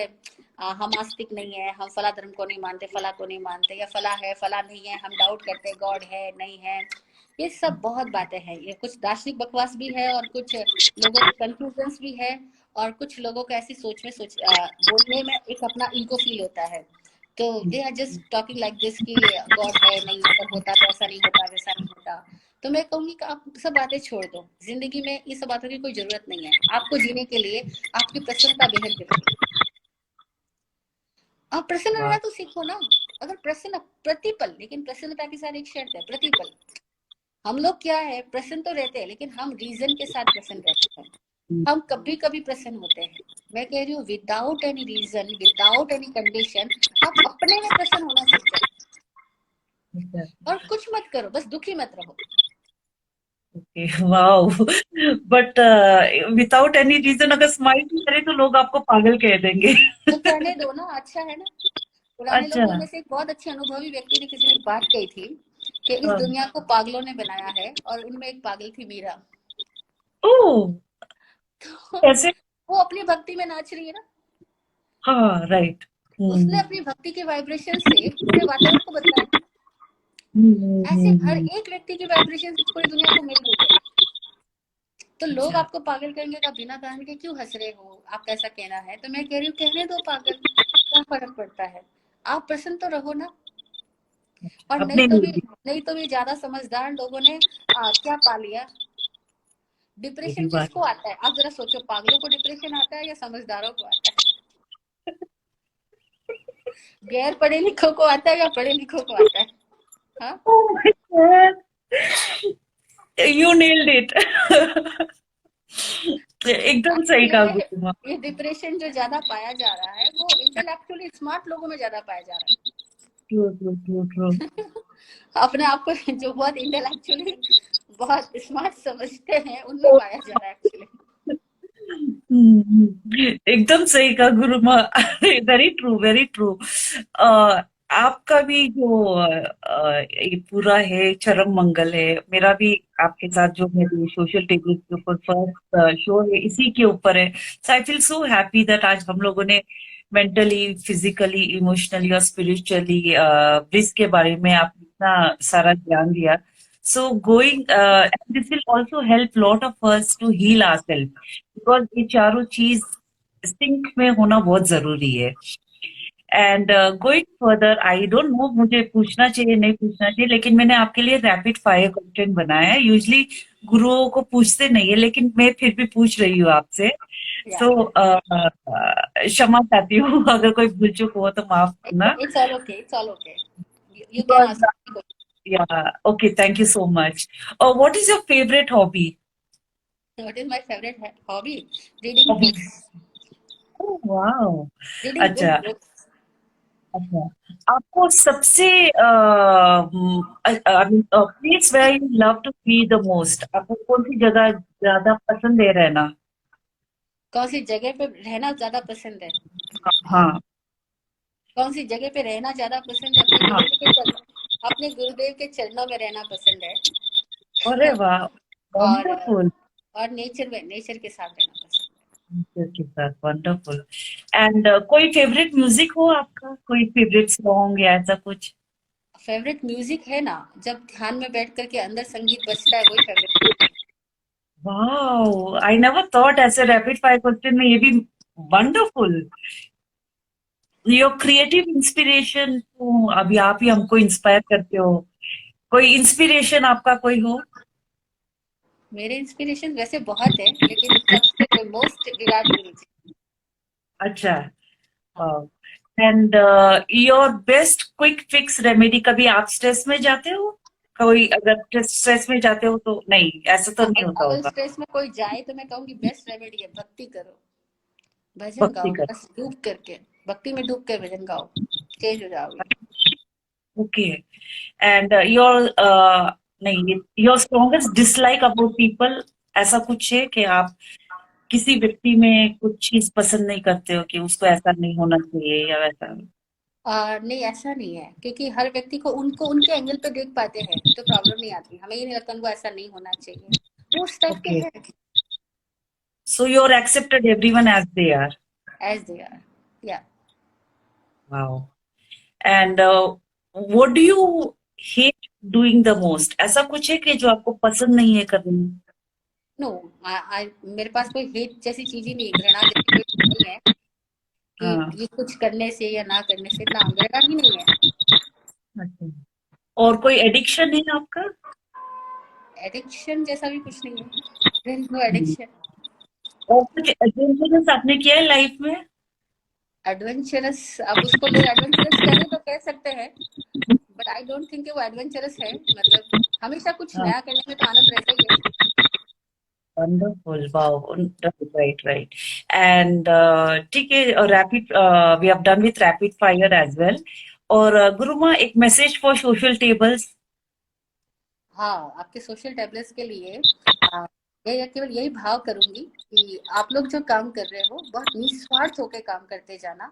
हम आस्तिक नहीं है, हम फला धर्म को नहीं मानते, फला को नहीं मानते, या फला है फला नहीं है, हम डाउट करते हैं गॉड है नहीं है। ये सब बहुत बातें हैं, ये कुछ दार्शनिक बकवास भी है और कुछ लोगों के कंफ्यूजन भी है, और कुछ लोगों को ऐसी सोच में बोलने में एक अपना ईगो फील होता है। तो they are just talking like this कि गॉड है नहीं, अगर होता तो ऐसा नहीं होता, वैसा नहीं होता। तो मैं कहूंगी कि आप सब बातें छोड़ दो, जिंदगी में ये सब बातों की कोई जरूरत नहीं है। आपको जीने के लिए आपकी प्रसन्नता बेहद जरूरी है। आप प्रसन्न रहना तो सीखो ना। अगर प्रसन्न प्रतिपल, लेकिन प्रसन्नता के साथ एक शर्त है, प्रतिपल। हम लोग क्या है, प्रसन्न तो रहते हैं लेकिन हम रीजन के साथ प्रसन्न रहते हैं। हम कभी कभी प्रसन्न होते हैं, मैं कह रही हूँ without any reason, without any condition आप अपने में प्रसन्न होना सीख जाओ, और कुछ मत करो, बस दुखी मत रहो। Okay, wow. But without any reason अगर स्माइल नहीं करे तो लोग आपको पागल कह देंगे। तो करने दो ना, अच्छा है ना। पुराने अच्छा। लोगों में से एक बहुत अच्छे अनुभवी व्यक्ति ने किसी ने एक बात कही थी कि इस दुनिया को पागलों ने बनाया है, और उनमें एक पागल थी मीरा। ओह, तो कैसे? वो अपनी भक्ति में नाच रही है ना, हाँ, राइट। उसने अपनी भक्ति के वाइब्रेशन से पूरे वातावरण को बदला है। ऐसे हर एक व्यक्ति की वाइब्रेशन पूरी दुनिया को मिल रही है। तो लोग अच्छा। आपको पागल कहेंगे कि आप बिना कारण के क्यों हंस रहे हो, आपका ऐसा कहना है। तो मैं कह रही हूँ कहने दो पागल, क्या फर्क पड़ता है, आप प्रसन्न तो रहो ना। और अपने लिए। नहीं तो भी ज्यादा समझदार लोगों ने क्या पा लिया, ये भी डिप्रेशन बात। किसको आता है, आप जरा सोचो, पागलों को डिप्रेशन आता है या समझदारों को आता है? गैर पढ़े लिखों को आता है या पढ़े लिखों को आता है? हाँ, Oh my God. You nailed it. एकदम सही कहा ये गुरुमा। ये डिप्रेशन जो ज्यादा पाया जा रहा है वो इंटेलेक्चुअली स्मार्ट लोगों में ज्यादा पाया जा रहा ट्रू ट्रू ट्रू ट्रू। है। अपने आप को जो बहुत इंटेलेक्चुअली बहुत स्मार्ट समझते हैं उनमें पाया जा रहा है एक्चुअली। एकदम सही कहा Guruma. Very true, very true. आपका भी जो ये पूरा है चरम मंगल है, मेरा भी आपके साथ जो मेरी सोशल टेबल के ऊपर फर्स्ट शो है इसी के ऊपर है। So I feel so happy that आज हम लोगों ने मेंटली, फिजिकली, इमोशनली और स्पिरिचुअली ब्लिस के बारे में आपने इतना सारा ज्ञान दिया। So going, and this will also help lot of us to heal ourselves because ये चारों चीज सिंक में होना बहुत जरूरी है। And going further, I don't know मुझे पूछना चाहिए नहीं पूछना चाहिए, लेकिन मैंने आपके लिए रैपिड फायर क्वेश्चन बनाया है। यूजली गुरुओं को पूछते नहीं है, लेकिन मैं फिर भी पूछ रही हूँ आपसे। या सो क्षमा चाहती हूँ अगर कोई भूल चूक हो तो माफ करना। It's all okay, it's all okay, you can Because, ask. yeah, okay, thank you so much. What is your favorite hobby? What is my favourite hobby? Reading Hobby. Books, Oh, wow. Reading good अच्छा, books. अच्छा। आपको सबसे place where you love to be the most, आपको कौन सी जगह ज्यादा पसंद है रहना? कौन सी जगह पे रहना ज्यादा पसंद है? हाँ, कौन सी जगह पे रहना ज्यादा पसंद है? हाँ। अपने गुरुदेव के चरणों में रहना पसंद अरे है। वाह, और वंडरफुल। नेचर के साथ रहना पसंद के साथ वंडरफुल। एंड कोई फेवरेट म्यूजिक हो आपका, कोई फेवरेट सॉन्ग या ऐसा कुछ? है। फेवरेट म्यूजिक है ना, जब ध्यान में बैठ करके अंदर संगीत बजता है, वही फेवरेट म्यूजिक है। वाओ, आई नेवर थॉट ऐसे रैपिड फायर क्वेश्चन में ये भी वंडरफुल। योर क्रिएटिव इंस्पिरेशन तो अभी आप ही हमको इंस्पायर करते हो। कोई इंस्पिरेशन आपका कोई हो? मेरे इंस्पिरेशन वैसे बहुत है, लेकिन सबसे मोस्ट विराट गुरु जी। अच्छा। हाँ। And your best quick fix remedy, कभी आप स्ट्रेस में जाते हो? कोई अगर स्ट्रेस में जाते हो तो नहीं, ऐसा तो नहीं होता अगर होगा। स्ट्रेस में कोई जाए तो मैं कहूँगी बेस्ट रेमेडी है भक्ति करो, भजन भक्ति गाओ, कर। बस डूब करके, भक्ति में डूब के भजन गाओ, चेंज हो जाओगे। ओके। एंड योर नहीं, your strongest dislike about people, ऐसा कुछ है कि आप किसी व्यक्ति में कुछ चीज पसंद नहीं करते हो कि उसको ऐसा नहीं होना चाहिए या वैसा? नहीं, ऐसा नहीं है, क्योंकि हर व्यक्ति को उनको उनके एंगल पे देख पाते हैं तो प्रॉब्लम नहीं आती। हमें ये नहीं लगता उनको ऐसा नहीं होना चाहिए, वो उस टाइप के ओके, हैं। So you are accepted everyone as they are. As they are. या wow. And what do you hate doing the most, ऐसा कुछ है कि जो आपको पसंद नहीं है करना? नो, मेरे पास कोई हेट जैसी चीज ही नहीं, घृणा जैसी कोई चीज नहीं है कि हाँ। ये कुछ करने से या ना करने से, ना, घृणा ही नहीं है। अच्छा। और कोई एडिक्शन है आपका? एडिक्शन जैसा भी कुछ नहीं है, there is no hmm. Addiction. और कुछ एडवेंचरस आपने किया है लाइफ में? एडवेंचरस, अब उसको लोग एडवेंचरस कहें तो कह सकते हैं, बट आई डोंट थिंक वो एडवेंचरस है। मतलब हमेशा कुछ हाँ। नया करने में तो आनंद रहता ही है। Wonderful, wow. Right, right. And ठीक है, rapid we have done with rapid fire as well. और गुरुमा, एक मैसेज फॉर सोशल टेबल्स। हाँ, आपके सोशल टैबलेट्स के लिए यही केवल यही भाव करूंगी कि आप लोग जो काम कर रहे हो बहुत निस्वार्थ होकर काम करते जाना,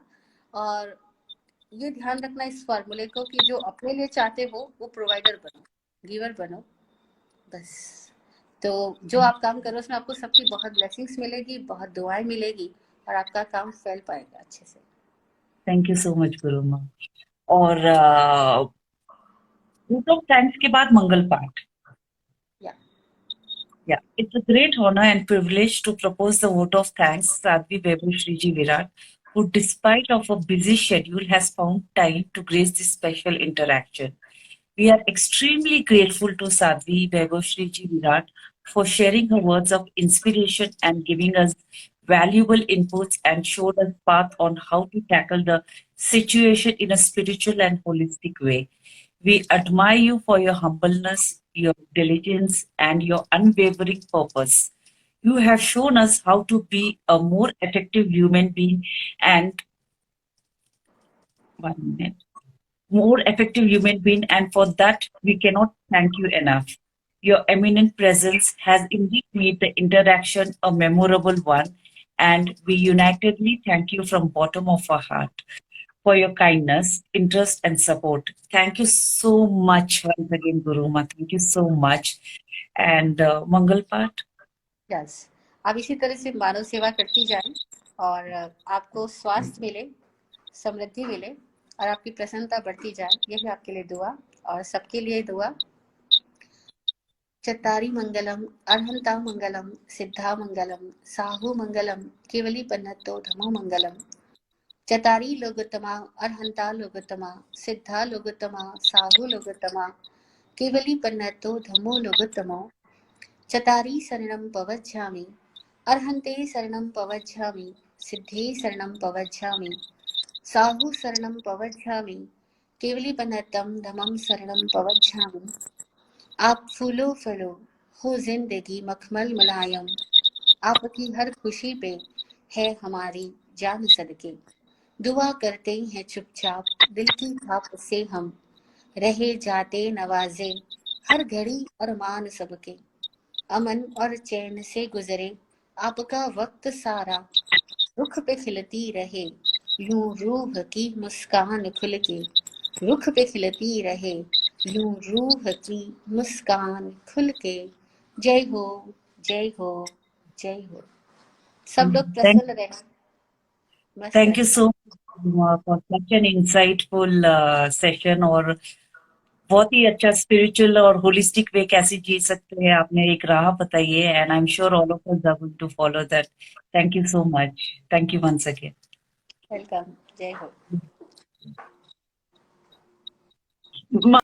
और ये ध्यान रखना इस फॉर्मूले को कि जो अपने लिए चाहते हो वो प्रोवाइडर बनो, गिवर बनो, बस। तो जो आप काम करो उसमें आपको सबकी बहुत ब्लेसिंग्स मिलेगी, बहुत दुआएं मिलेगी, और आपका काम फैल पाएगा अच्छे से। Thank you so much Guruma. और वोट ऑफ थैंक्स के बाद मंगल पाठ। या Yeah, it's a great honor and privilege to propose the vote of thanks, Sadhvi Vaibhav Shriji Virat, who, despite of a busy schedule, has found time to grace this special interaction. We are extremely grateful to Sadhvi Vaibhav Shriji Virat for sharing her words of inspiration and giving us valuable inputs and showed us path on how to tackle the situation in a spiritual and holistic way. We admire you for your humbleness, your diligence, and your unwavering purpose. You have shown us how to be a more effective human being and 1 minute, more effective human being, and for that we cannot thank you enough. Your eminent presence has indeed made the interaction a memorable one, and we unitedly thank you from bottom of our heart for your kindness, interest, and support. Thank you so much once again, Guruma. Thank you so much. And Mangal Part. Yes, आप इसी तरह से मानव सेवा करती जाएं, और आपको स्वास्थ्य मिले, समृद्धि मिले, और आपकी प्रसन्नता बढ़ती जाए, यही आपके लिए दुआ, और सबके लिए दुआ। चत्तारी मंगलम अर्हंता मंगलम सिद्धा मंगलम साहु मंगलम केवली पन्नतो धमो मंगलम चतारी लोगोत्तमा अर्हंता लोगोत्तमा सिद्धा लोगोत्तमा साहु लोगोत्तमा केवली पन्नतो धमो लोगोत्तमो चतारी शरणं पवच्छामि अर्हन्ते शरणं पवच्छामि सिद्धे शरणं पवच्छामि साहु शरणं पवच्छामि केवली पन्नतम धमम शरणं पवच्छामि। आप फूलो फलो हो जिंदगी मखमल मुलायम, आपकी हर खुशी पे है हमारी जान सदके, दुआ करते हैं चुपचाप दिल की थाप से हम, रहे जाते नवाजे हर घड़ी अरमान सबके, अमन और चैन से गुजरे आपका वक्त सारा, रुख पे खिलती रहे यूं रूह की मुस्कान खुल के, रुख पे खिलती रहे यूं रूह की मुस्कान खुल के। जय हो जय हो जय हो। सब लोग Thank, प्रसन्न रहे, मस्त thank you रहे। so much for such an insightful session। और बहुत ही अच्छा स्पिरिचुअल और होलिस्टिक वे कैसे जी सकते हैं, आपने एक राह बताई है, and I am sure all of us are going to follow that. Thank you so much. Thank you once welcome. जय हो। अगेन।